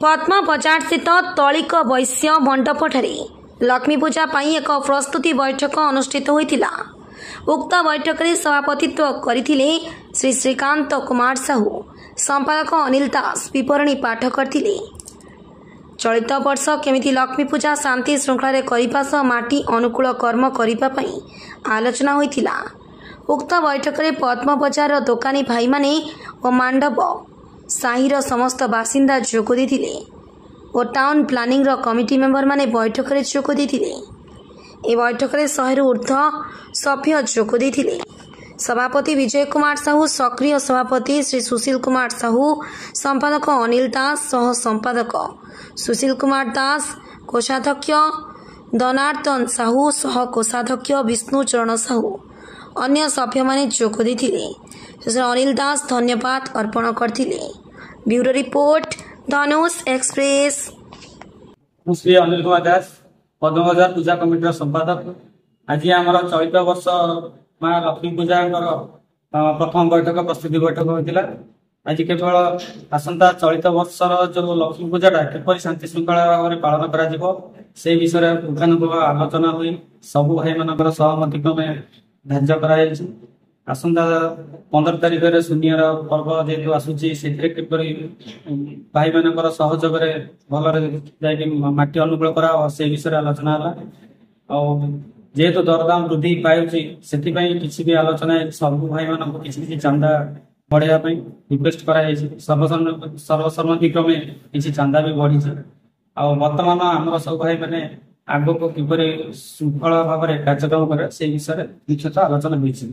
पद्म बजार स्थित तलिक वैश्य मंडपठारे लक्ष्मी पूजा पाई एक प्रस्तुति बैठक अनुष्ठित होइतिला। उक्त बैठक में सभापतित्व करथिले श्री श्रीकांत कुमार साहू, संपादक अनिल दास विवरणी पाठ करथिले। चलित वर्ष केमिति लक्ष्मी पूजा शांति श्रृंखला करने सह माटी अनुकूल कर्म करने आलोचना होइतिला। उक्त बैठक में पद्म बजार दोकानी भाई माने और मांडव साहिर समस्त बासिंदा जोग देथिले और टाउन प्लानिंग कमिटी मेंबर माने बैठक में जोग देथिले। ए बैठक में 100 रु ऊर्ध्व सभ्य जोग देथिले। सभापति विजय कुमार साहू, सक्रिय सभापति श्री सुशील कुमार साहू, संपादक अनिल दास, सह संपादक सुशील कुमार दास, कोषाध्यक्ष दनार्दन साहू, सह कोषाध्यक्ष विष्णु चरण साहू, अन्य सभ्य माने जोग देथिले। श्री अनिल दास धन्यवाद अर्पण करथिले। ब्यूरो रिपोर्ट, धनुष एक्सप्रेस। श्री अनिल कुमार दास, पद्म बजार पूजा कमिटी संपादक। आज आम चलित वर्ष माँ लक्ष्मी पूजा प्रथम बैठक प्रस्तुति बैठक होता। आज केवल आसंता चलित वर्षर जो लक्ष्मी पूजाटा किपर शांति श्रृंखला भाव में पालन कर विषय पुंखानुपुंख आलोचना हुई सबु भाई मान सहमति क्रमे धार्य कर। आसंता 15 तारिख में शून्यर पर्व जेहतु आसूची से भाई मान सहयोग भल माटी अनुकूल करा से विषय आलोचना है। जेहेतु दरदाम वृद्धि पाई से किसी भी आलोचना सब भाई मान किसी चांदा बढ़ाई रिक्वेस्ट कर सर्वसम्मति क्रमे किसी चांदा भी बढ़ी। बर्तमान आम सब भाई मैंने आग को किपर श्रृंखला भाव में कार्यक्रम करे से विषय मुख्यतः आलोचना होती।